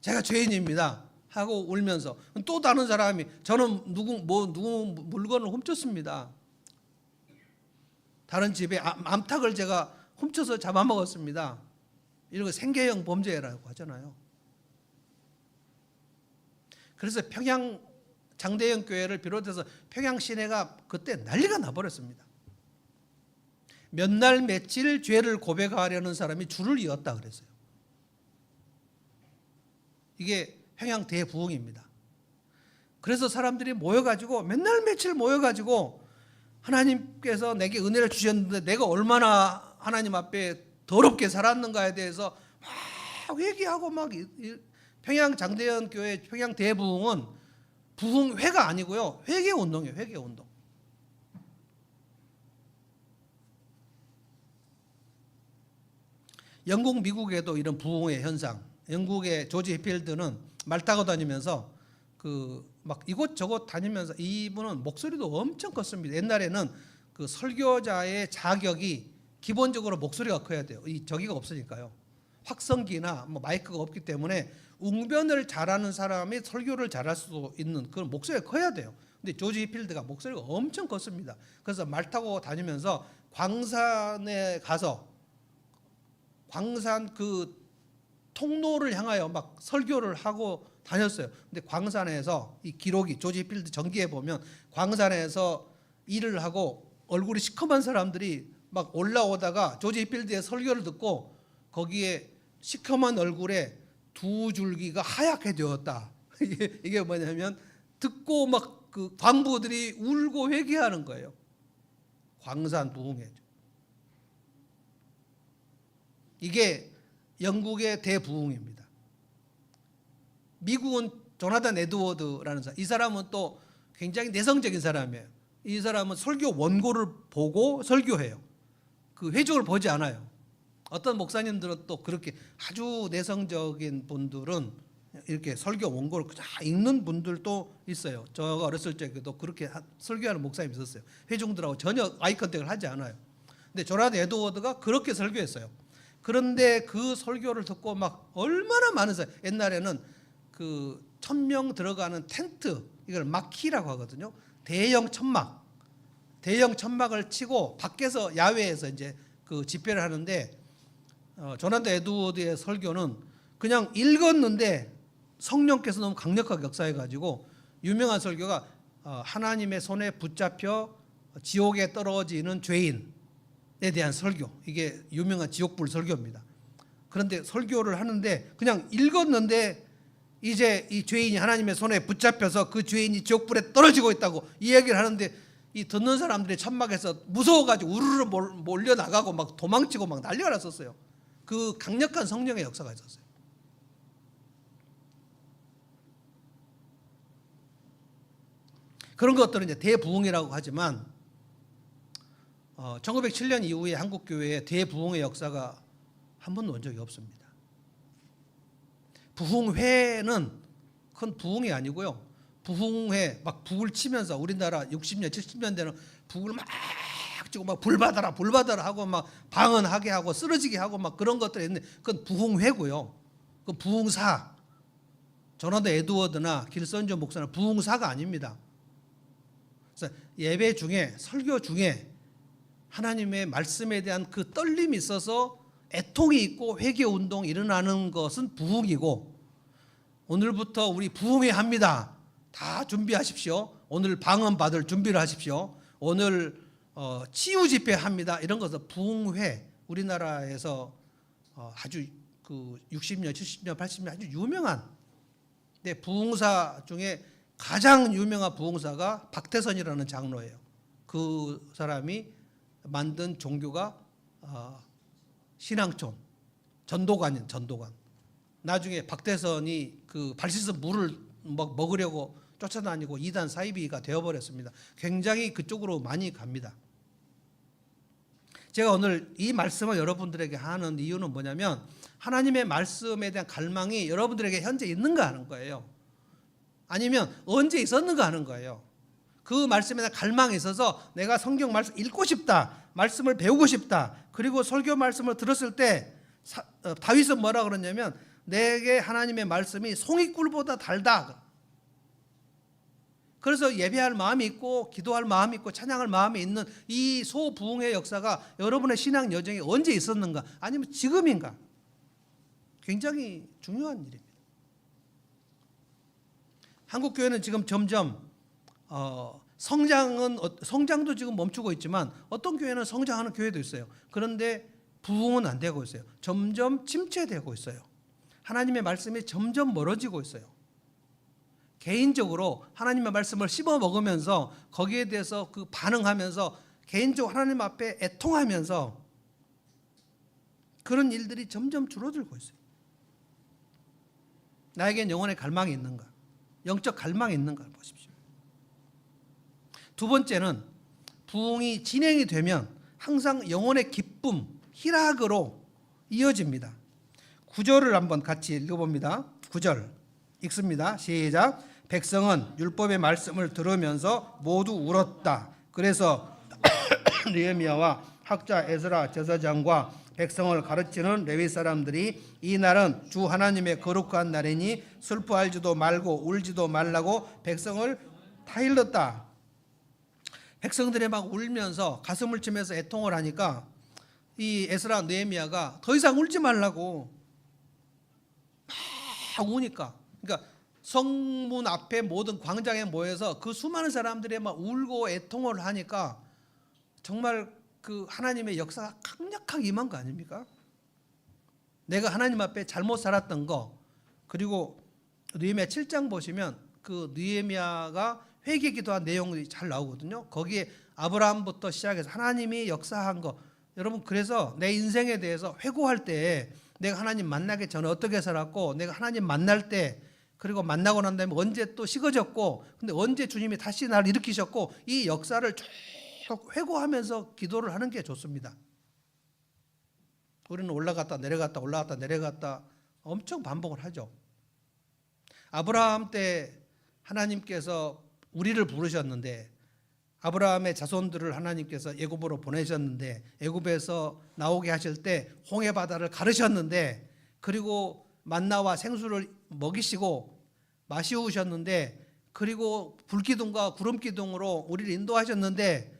제가 죄인입니다 하고 울면서, 또 다른 사람이 저는 누구 물건을 훔쳤습니다, 다른 집에 암탉을 제가 훔쳐서 잡아먹었습니다, 이런 거 생계형 범죄라고 하잖아요. 그래서 평양 장대현 교회를 비롯해서 평양 시내가 그때 난리가 나버렸습니다. 몇 날 며칠 죄를 고백하려는 사람이 줄을 이었다 그랬어요. 이게 평양 대부흥입니다. 그래서 사람들이 모여가지고 몇 날 며칠 모여가지고 하나님께서 내게 은혜를 주셨는데 내가 얼마나 하나님 앞에 더럽게 살았는가에 대해서 막 회개하고 막 평양 장대현 교회 평양 대부흥은 부흥회가 아니고요, 회개운동이에요. 회개운동. 영국, 미국에도 이런 부흥의 현상. 영국의 조지 해필드는 말 타고 다니면서 그 막 이곳저곳 다니면서, 이분은 목소리도 엄청 컸습니다. 옛날에는 그 설교자의 자격이 기본적으로 목소리가 커야 돼요. 이 저기가 없으니까요. 확성기나 뭐 마이크가 없기 때문에 웅변을 잘하는 사람이 설교를 잘할 수 있는 그런 목소리가 커야 돼요. 근데 조지 해필드가 목소리가 엄청 컸습니다. 그래서 말 타고 다니면서 광산에 가서 광산 그 통로를 향하여 막 설교를 하고 다녔어요. 근데 광산에서 이 기록이 조지 해필드 전기에 보면 광산에서 일을 하고 얼굴이 시커먼 사람들이 막 올라오다가 조지 해필드의 설교를 듣고 거기에 시커먼 얼굴에 두 줄기가 하얗게 되었다. 이게 뭐냐면 듣고 막 그 광부들이 울고 회개하는 거예요. 광산 부흥회죠. 이게 영국의 대부흥입니다. 미국은 조나단 에드워드라는 사람, 이 사람은 또 굉장히 내성적인 사람이에요. 이 사람은 설교 원고를 보고 설교해요. 그 회중을 보지 않아요. 어떤 목사님들은 또 그렇게 아주 내성적인 분들은 이렇게 설교 원고를 다 읽는 분들도 있어요. 제가 어렸을 적에도 그렇게 설교하는 목사님이 있었어요. 회중들하고 전혀 아이 컨택을 하지 않아요. 근데 조나단 에드워드가 그렇게 설교했어요. 그런데 그 설교를 듣고 막 얼마나 많은 사람, 옛날에는 그 1000명 들어가는 텐트, 이걸 마키라고 하거든요. 대형 천막을 치고 밖에서 야외에서 이제 그 집회를 하는데, 조나단 에드워드의 설교는 그냥 읽었는데 성령께서 너무 강력하게 역사해가지고 유명한 설교가 하나님의 손에 붙잡혀 지옥에 떨어지는 죄인에 대한 설교, 이게 유명한 지옥불 설교입니다. 그런데 설교를 하는데 그냥 읽었는데 이제 이 죄인이 하나님의 손에 붙잡혀서 그 죄인이 지옥불에 떨어지고 있다고 이 얘기를 하는데 이 듣는 사람들이 천막에서 무서워가지고 우르르 몰려나가고 막 도망치고 막 난리가 났었어요. 그 강력한 성령의 역사가 있었어요. 그런 것들은 이제 대부흥이라고 하지만 1907년 이후에 한국 교회에 대부흥의 역사가 한 번도 온 적이 없습니다. 부흥회는 큰 부흥이 아니고요. 부흥회 막 북을 치면서 우리나라 60년 70년대는 북을 막 치고 막 불받아라 불받아라 하고 막 방언하게 하고 쓰러지게 하고 막 그런 것들이 있는데 그건 부흥회고요. 그 부흥사 조나단 에드워드나 길선조 목사는 부흥사가 아닙니다. 그래서 예배 중에 설교 중에 하나님의 말씀에 대한 그 떨림이 있어서 애통이 있고 회개 운동이 일어나는 것은 부흥이고 오늘부터 우리 부흥회 합니다. 다 준비하십시오. 오늘 방언 받을 준비를 하십시오. 오늘 치유 집회 합니다. 이런 것은 부흥회 우리나라에서 아주 그 60년, 70년, 80년 아주 유명한 부흥사 중에 가장 유명한 부흥사가 박태선이라는 장로예요. 그 사람이 만든 종교가 신앙촌 전도관인 전도관. 나중에 박태선이 그 발 씻은 물을 먹으려고 쫓아다니고 이단 사이비가 되어버렸습니다. 굉장히 그쪽으로 많이 갑니다. 제가 오늘 이 말씀을 여러분들에게 하는 이유는 뭐냐면 하나님의 말씀에 대한 갈망이 여러분들에게 현재 있는가 하는 거예요. 아니면 언제 있었는가 하는 거예요. 그 말씀에 대한 갈망이 있어서 내가 성경 말씀 읽고 싶다. 말씀을 배우고 싶다. 그리고 설교 말씀을 들었을 때 다윗은 뭐라 그러냐면 내게 하나님의 말씀이 송이꿀보다 달다. 그래서 예배할 마음이 있고 기도할 마음이 있고 찬양할 마음이 있는 이 소부흥의 역사가 여러분의 신앙 여정에 언제 있었는가 아니면 지금인가 굉장히 중요한 일입니다. 한국 교회는 지금 점점 성장도 지금 멈추고 있지만 어떤 교회는 성장하는 교회도 있어요. 그런데 부흥은 안 되고 있어요. 점점 침체되고 있어요. 하나님의 말씀이 점점 멀어지고 있어요. 개인적으로 하나님의 말씀을 씹어 먹으면서 거기에 대해서 그 반응하면서 개인적으로 하나님 앞에 애통하면서 그런 일들이 점점 줄어들고 있어요. 나에겐 영혼의 갈망이 있는가? 영적 갈망이 있는가 보십시오. 두 번째는 부흥이 진행이 되면 항상 영혼의 기쁨, 희락으로 이어집니다. 9절을 한번 같이 읽어봅니다. 9절 읽습니다. 시작. 백성은 율법의 말씀을 들으면서 모두 울었다. 그래서 느헤미야와 학자 에스라 제사장과 백성을 가르치는 레위 사람들이 이 날은 주 하나님의 거룩한 날이니 슬퍼하지도 말고 울지도 말라고 백성을 타일렀다. 백성들이 막 울면서 가슴을 치면서 애통을 하니까 이 에스라 느헤미야가 더 이상 울지 말라고 막 우니까 그러니까 성문 앞에 모든 광장에 모여서 그 수많은 사람들이 막 울고 애통을 하니까 정말 그 하나님의 역사가 강력하게 임한 거 아닙니까? 내가 하나님 앞에 잘못 살았던 거 그리고 느헤미야 7장 보시면 그 느헤미야가 회개 기도한 내용이 잘 나오거든요. 거기에 아브라함부터 시작해서 하나님이 역사한 거 여러분 그래서 내 인생에 대해서 회고할 때 내가 하나님 만나기 전에 어떻게 살았고 내가 하나님 만날 때 그리고 만나고 난 다음에 언제 또 식어졌고 근데 언제 주님이 다시 나를 일으키셨고 이 역사를 쭉 회고하면서 기도를 하는 게 좋습니다. 우리는 올라갔다 내려갔다 올라갔다 내려갔다 엄청 반복을 하죠. 아브라함 때 하나님께서 우리를 부르셨는데 아브라함의 자손들을 하나님께서 애굽으로 보내셨는데 애굽에서 나오게 하실 때 홍해 바다를 가르셨는데 그리고 만나와 생수를 먹이시고 마시우셨는데 그리고 불기둥과 구름기둥으로 우리를 인도하셨는데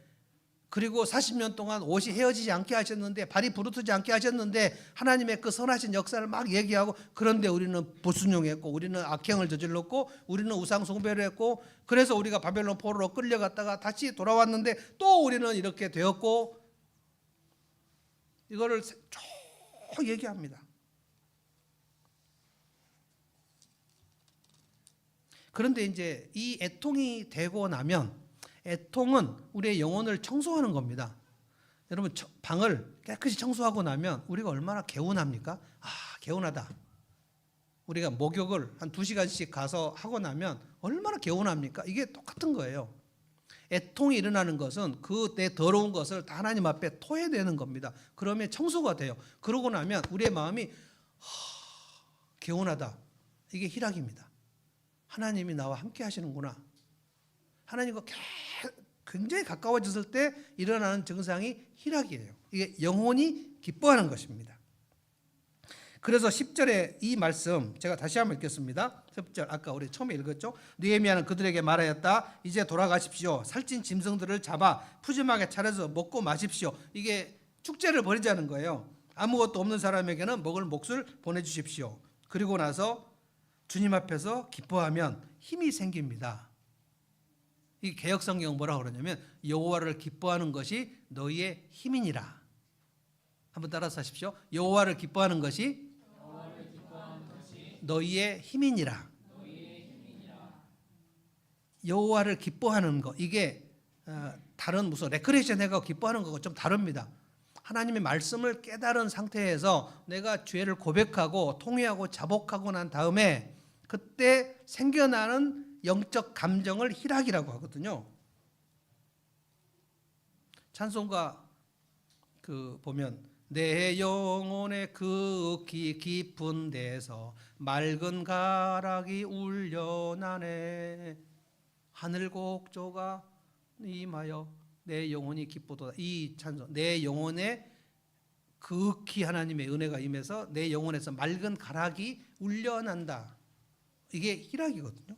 그리고 40년 동안 옷이 헤어지지 않게 하셨는데 발이 부르트지 않게 하셨는데 하나님의 그 선하신 역사를 막 얘기하고 그런데 우리는 불순종했고 우리는 악행을 저질렀고 우리는 우상 숭배를 했고 그래서 우리가 바벨론 포로로 끌려갔다가 다시 돌아왔는데 또 우리는 이렇게 되었고 이거를 쭉 얘기합니다. 그런데 이제 이 애통이 되고 나면 애통은 우리의 영혼을 청소하는 겁니다. 여러분 방을 깨끗이 청소하고 나면 우리가 얼마나 개운합니까? 개운하다. 우리가 목욕을 한 2시간씩 가서 하고 나면 얼마나 개운합니까? 이게 똑같은 거예요. 애통이 일어나는 것은 그 내 더러운 것을 다 하나님 앞에 토해내는 겁니다. 그러면 청소가 돼요. 그러고 나면 우리의 마음이 개운하다. 이게 희락입니다. 하나님이 나와 함께 하시는구나. 하나님과 굉장히 가까워졌을 때 일어나는 증상이 희락이에요. 이게 영혼이 기뻐하는 것입니다. 그래서 10절에 이 말씀 제가 다시 한번 읽겠습니다. 10절 아까 우리 처음에 읽었죠. 느헤미야는 그들에게 말하였다. 이제 돌아가십시오. 살찐 짐승들을 잡아 푸짐하게 차려서 먹고 마십시오. 이게 축제를 벌이자는 거예요. 아무것도 없는 사람에게는 먹을 몫을 보내주십시오. 그리고 나서 주님 앞에서 기뻐하면 힘이 생깁니다. 이 개역성경 뭐라고 그러냐면 여호와를 기뻐하는 것이 너희의 힘이니라. 한번 따라서 하십시오. 여호와를 기뻐하는 것이 너희의 힘이니라. 여호와를 기뻐하는 것, 이게 다른 무슨 레크레이션 해가지고 기뻐하는 것과 좀 다릅니다. 하나님의 말씀을 깨달은 상태에서 내가 죄를 고백하고 통회하고 자복하고 난 다음에 그때 생겨나는 영적 감정을 희락이라고 하거든요. 찬송가 보면 내 영혼의 극히 깊은 데서 맑은 가락이 울려나네. 하늘 곡조가 임하여 내 영혼이 기쁘도다. 이 찬송, 내 영혼에 극히 하나님의 은혜가 임해서 내 영혼에서 맑은 가락이 울려난다. 이게 희락이거든요.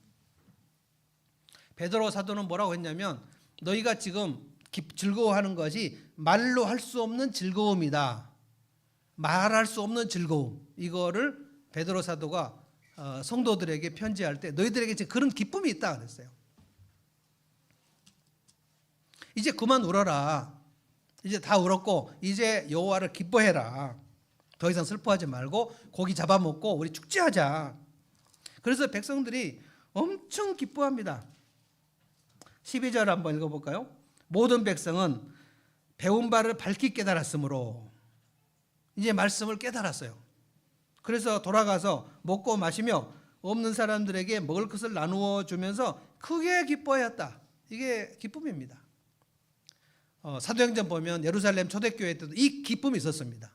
베드로 사도는 뭐라고 했냐면 너희가 지금 즐거워하는 것이 말로 할 수 없는 즐거움이다. 말할 수 없는 즐거움. 이거를 베드로 사도가 성도들에게 편지할 때 너희들에게 지금 그런 기쁨이 있다 그랬어요. 이제 그만 울어라. 이제 다 울었고 이제 여호와를 기뻐해라. 더 이상 슬퍼하지 말고 고기 잡아먹고 우리 축제하자. 그래서 백성들이 엄청 기뻐합니다. 12절 한번 읽어볼까요? 모든 백성은 배운 바를 밝히 깨달았으므로 이제 말씀을 깨달았어요. 그래서 돌아가서 먹고 마시며 없는 사람들에게 먹을 것을 나누어 주면서 크게 기뻐하였다. 이게 기쁨입니다. 사도행전 보면 예루살렘 초대교회 때도 이 기쁨이 있었습니다.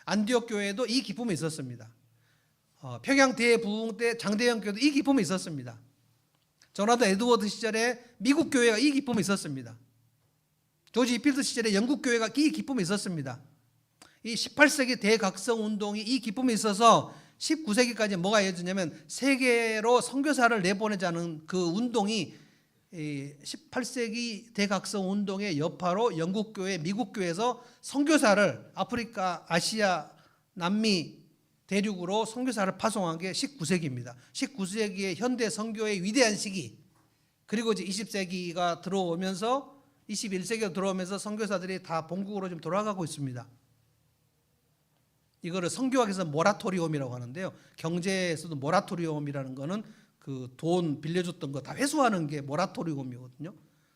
안디옥 교회에도 이 기쁨이 있었습니다. 평양 대부흥 때 장대영 교회도 이 기쁨이 있었습니다. 조나단 에드워드 시절에 미국 교회가 이 기쁨이 있었습니다. 조지 이필드 시절에 영국 교회가 이 기쁨이 있었습니다. 이 18세기 대각성 운동이 이 기쁨이 있어서 19세기까지 뭐가 이어지냐면 세계로 선교사를 내보내자는 그 운동이 18세기 대각성 운동의 여파로 영국 교회, 미국 교회에서 선교사를 아프리카, 아시아, 남미 대륙으로 선교사를 파송한 게 19세기입니다. 19세기의 현대 선교의 위대한 시기. 그리고 이제 20세기가 들어오면서 21세기가 들어오면서 선교사들이 다 본국으로 좀 돌아가고 있습니다. 이거를 선교학에서 모라토리움이라고 하는데요. 경제에서도 모라토리움이라는 거는 그 돈 빌려줬던 거 다 회수하는 게 모라토리움이거든요.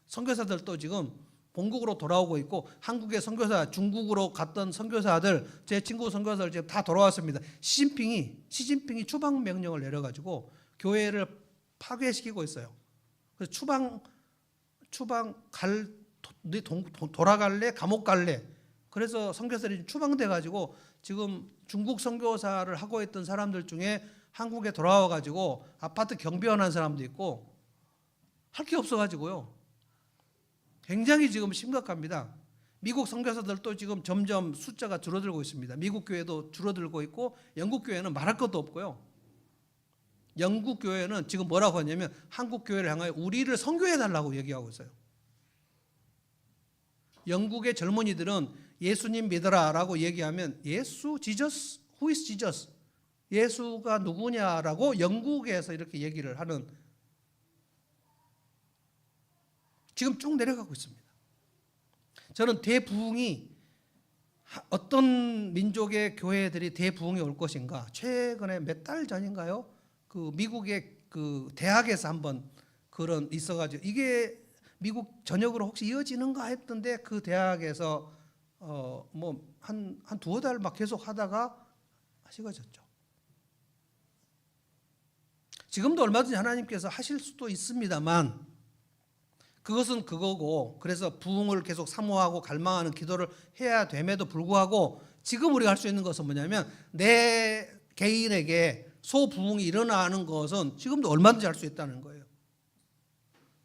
선교사들도 지금 본국으로 돌아오고 있고 한국의 선교사, 중국으로 갔던 선교사들, 제 친구 선교사들 지금 다 돌아왔습니다. 시진핑이 추방 명령을 내려가지고 교회를 파괴시키고 있어요. 그래서 돌아갈래? 감옥 갈래? 그래서 선교사들이 추방돼 가지고 지금 중국 선교사를 하고 있던 사람들 중에 한국에 돌아와 가지고 아파트 경비원한 사람도 있고 할 게 없어 가지고요. 굉장히 지금 심각합니다. 미국 선교사들도 지금 점점 숫자가 줄어들고 있습니다. 미국 교회도 줄어들고 있고 영국 교회는 말할 것도 없고요. 영국 교회는 지금 뭐라고 하냐면 한국 교회를 향하여 우리를 선교해 달라고 얘기하고 있어요. 영국의 젊은이들은 예수님 믿어라라고 얘기하면 예수, 지저스, who is Jesus? 예수가 누구냐라고 영국에서 이렇게 얘기를 하는, 지금 쭉 내려가고 있습니다. 저는 대부흥이 어떤 민족의 교회들이 대부흥이 올 것인가, 최근에 몇 달 전인가요? 그 미국의 그 대학에서 한번 그런 있어가지고 이게 미국 전역으로 혹시 이어지는가 했던데 그 대학에서 뭐 한 두어 달 막 계속 하다가 식어졌죠. 지금도 얼마든지 하나님께서 하실 수도 있습니다만 그것은 그거고, 그래서 부흥을 계속 사모하고 갈망하는 기도를 해야 됨에도 불구하고 지금 우리가 할 수 있는 것은 뭐냐면 내 개인에게 소부흥이 일어나는 것은 지금도 얼마든지 할 수 있다는 거예요.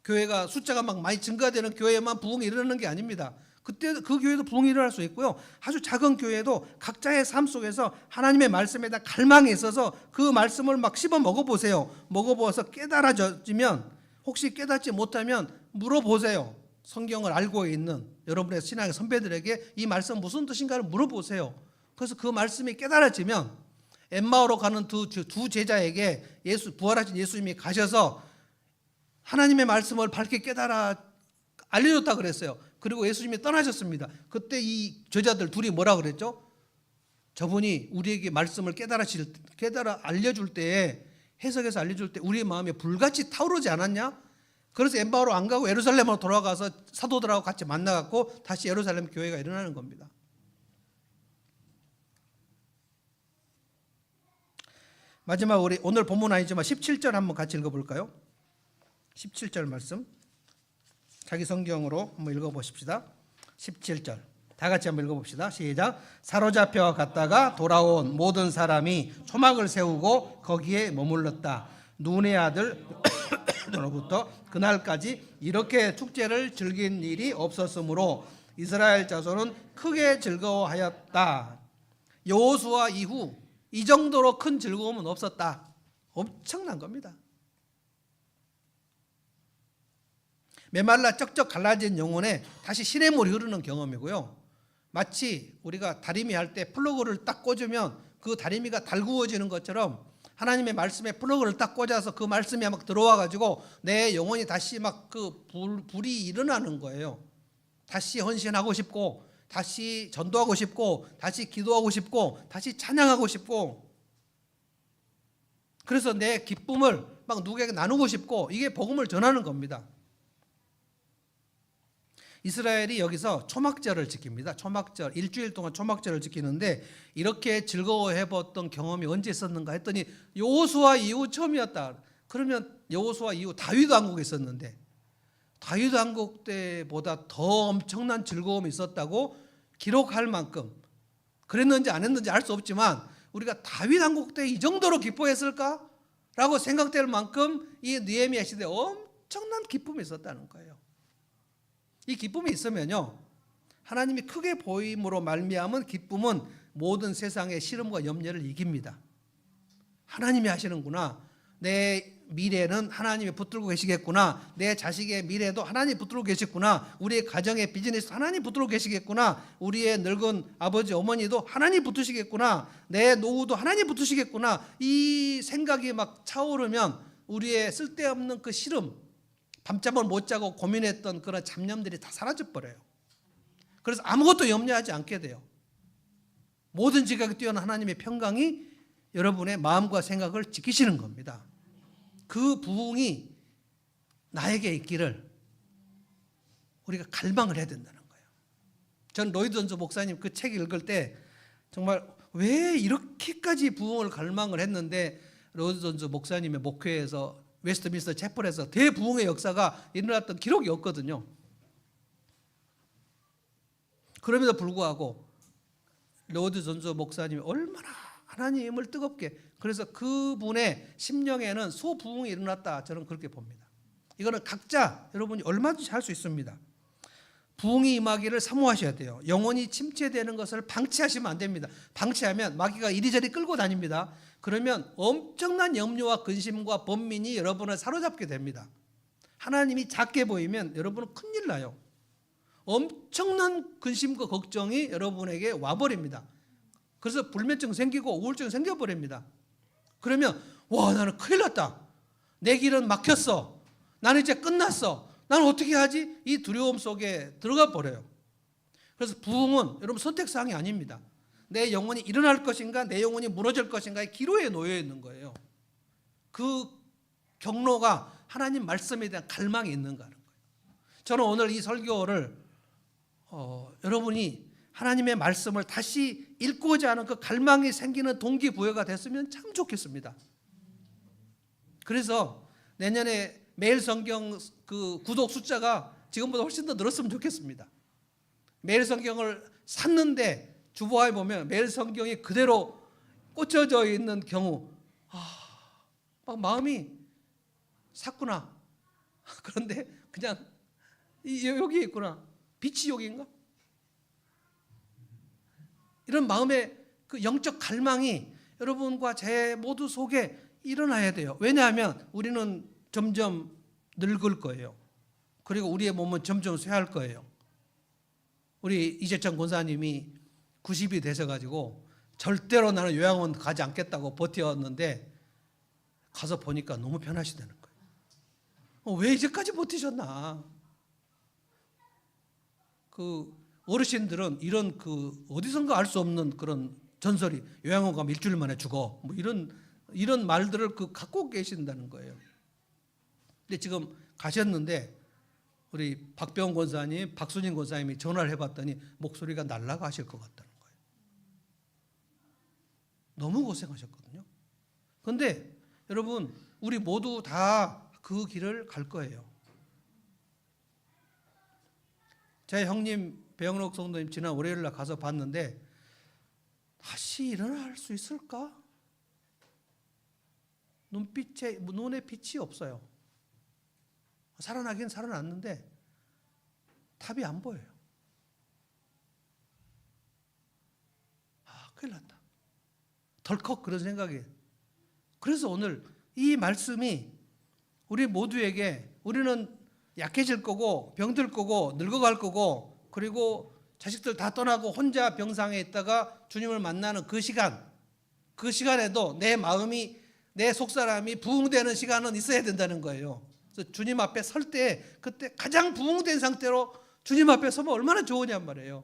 교회가 숫자가 막 많이 증가되는 교회에만 부흥이 일어나는 게 아닙니다. 그때 그 교회도 부흥이 일어날 수 있고요. 아주 작은 교회도 각자의 삶 속에서 하나님의 말씀에다 갈망이 있어서 그 말씀을 막 씹어 먹어보세요. 먹어보아서 깨달아지면, 혹시 깨닫지 못하면 물어보세요. 성경을 알고 있는 여러분의 신앙의 선배들에게 이 말씀 무슨 뜻인가를 물어보세요. 그래서 그 말씀이 깨달아지면 엠마오로 가는 두 제자에게 부활하신 예수님이 가셔서 하나님의 말씀을 밝게 깨달아 알려줬다 그랬어요. 그리고 예수님이 떠나셨습니다. 그때 이 제자들 둘이 뭐라 그랬죠? 저분이 우리에게 말씀을 깨달아 알려줄 때에, 해석해서 알려줄 때 우리의 마음에 불같이 타오르지 않았냐? 그래서 엠마오로 안 가고 예루살렘으로 돌아가서 사도들하고 같이 만나갖고 다시 예루살렘 교회가 일어나는 겁니다. 마지막 우리 오늘 본문 아니지만 17절 한번 같이 읽어볼까요? 17절 말씀 자기 성경으로 한번 읽어보십시다. 17절 다 같이 한번 읽어봅시다. 시작. 사로잡혀 갔다가 돌아온 모든 사람이 초막을 세우고 거기에 머물렀다. 눈의 아들 로부터 그날까지 이렇게 축제를 즐긴 일이 없었으므로 이스라엘 자손은 크게 즐거워하였다. 여호수아 이후 이 정도로 큰 즐거움은 없었다. 엄청난 겁니다. 메말라 쩍쩍 갈라진 영혼에 다시 시냇물이 흐르는 경험이고요. 마치 우리가 다리미 할 때 플러그를 딱 꽂으면 그 다리미가 달구어지는 것처럼 하나님의 말씀에 플러그를 딱 꽂아서 그 말씀이 막 들어와 가지고 내 영혼이 다시 막 그 불이 일어나는 거예요. 다시 헌신하고 싶고, 다시 전도하고 싶고, 다시 기도하고 싶고, 다시 찬양하고 싶고, 그래서 내 기쁨을 막 누구에게 나누고 싶고, 이게 복음을 전하는 겁니다. 이스라엘이 여기서 초막절을 지킵니다. 초막절, 일주일 동안 초막절을 지키는데 이렇게 즐거워해봤던 경험이 언제 있었는가 했더니 여호수아 이후 처음이었다. 그러면 여호수아 이후 다윗 왕국에 있었는데 다윗 왕국 때보다 더 엄청난 즐거움이 있었다고 기록할 만큼, 그랬는지 안 했는지 알 수 없지만 우리가 다윗 왕국 때 이 정도로 기뻐했을까? 라고 생각될 만큼 이 느헤미야 시대에 엄청난 기쁨이 있었다는 거예요. 이 기쁨이 있으면요, 하나님이 크게 보임으로 말미암은 기쁨은 모든 세상의 시름과 염려를 이깁니다. 하나님이 하시는구나, 내 미래는 하나님이 붙들고 계시겠구나, 내 자식의 미래도 하나님이 붙들고 계시구나, 우리의 가정의 비즈니스 하나님이 붙들고 계시겠구나, 우리의 늙은 아버지 어머니도 하나님이 붙으시겠구나, 내 노후도 하나님이 붙으시겠구나, 이 생각이 막 차오르면 우리의 쓸데없는 그 시름, 밤잠을 못 자고 고민했던 그런 잡념들이 다 사라져버려요. 그래서 아무것도 염려하지 않게 돼요. 모든 지각이 뛰어난 하나님의 평강이 여러분의 마음과 생각을 지키시는 겁니다. 그 부흥이 나에게 있기를 우리가 갈망을 해야 된다는 거예요. 전 로이드 존스 목사님 그 책 읽을 때 정말 왜 이렇게까지 부흥을 갈망을 했는데, 로이드 존스 목사님의 목회에서 웨스트민스터 채플에서 대부흥의 역사가 일어났던 기록이 없거든요. 그럼에도 불구하고 로이드 존스 목사님이 얼마나 하나님을 뜨겁게, 그래서 그분의 심령에는 소부흥이 일어났다, 저는 그렇게 봅니다. 이거는 각자 여러분이 얼마든지 할 수 있습니다. 부흥이 임하기를 사모하셔야 돼요. 영혼이 침체되는 것을 방치하시면 안 됩니다. 방치하면 마귀가 이리저리 끌고 다닙니다. 그러면 엄청난 염려와 근심과 번민이 여러분을 사로잡게 됩니다. 하나님이 작게 보이면 여러분은 큰일 나요. 엄청난 근심과 걱정이 여러분에게 와버립니다. 그래서 불면증 생기고 우울증 생겨버립니다. 그러면 와, 나는 큰일 났다, 내 길은 막혔어, 나는 이제 끝났어, 나는 어떻게 하지? 이 두려움 속에 들어가 버려요. 그래서 부흥은 여러분 선택사항이 아닙니다. 내 영혼이 일어날 것인가, 내 영혼이 무너질 것인가의 기로에 놓여 있는 거예요. 그 경로가 하나님 말씀에 대한 갈망이 있는가 하는 거예요. 저는 오늘 이 설교를 여러분이 하나님의 말씀을 다시 읽고자 하는 그 갈망이 생기는 동기부여가 됐으면 참 좋겠습니다. 그래서 내년에 매일 성경 그 구독 숫자가 지금보다 훨씬 더 늘었으면 좋겠습니다. 매일 성경을 샀는데 주보화에 보면 매일 성경이 그대로 꽂혀져 있는 경우 막 마음이 샀구나. 그런데 그냥 여기 있구나. 빛이 여기인가? 이런 마음의 그 영적 갈망이 여러분과 제 모두 속에 일어나야 돼요. 왜냐하면 우리는 점점 늙을 거예요. 그리고 우리의 몸은 점점 쇠할 거예요. 우리 이재창 권사님이 90이 되셔가지고 절대로 나는 요양원 가지 않겠다고 버텼는데 가서 보니까 너무 편하시다는 거예요. 왜 이제까지 버티셨나? 그 어르신들은 이런 그 어디선가 알 수 없는 그런 전설이 요양원 가면 일주일 만에 죽어 뭐 이런 말들을 그 갖고 계신다는 거예요. 근데 지금 가셨는데 우리 박병원 권사님, 박순인 권사님이 전화를 해봤더니 목소리가 날아가실 것 같다는 거예요. 너무 고생하셨거든요. 그런데 여러분 우리 모두 다 그 길을 갈 거예요. 제 형님 배영록 성도님 지난 월요일 날 가서 봤는데 다시 일어날 수 있을까? 눈에 빛이 없어요. 살아나긴 살아났는데 답이 안 보여요. 큰일 났다. 덜컥 그런 생각이. 그래서 오늘 이 말씀이 우리 모두에게 우리는 약해질 거고 병들 거고 늙어갈 거고 그리고 자식들 다 떠나고 혼자 병상에 있다가 주님을 만나는 그 시간에도 내 마음이 내 속사람이 부흥되는 시간은 있어야 된다는 거예요. 그래서 주님 앞에 설 때 그때 가장 부흥된 상태로 주님 앞에 서면 얼마나 좋으냔 말이에요.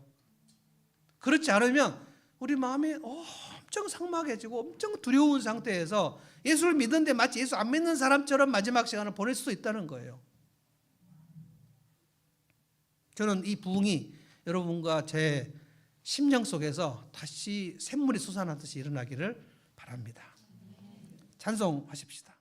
그렇지 않으면 우리 마음이 엄청 삭막해지고 엄청 두려운 상태에서 예수를 믿는데 마치 예수 안 믿는 사람처럼 마지막 시간을 보낼 수도 있다는 거예요. 저는 이 부흥이 여러분과 제 심령 속에서 다시 샘물이 솟아나듯이 일어나기를 바랍니다. 찬송하십시다.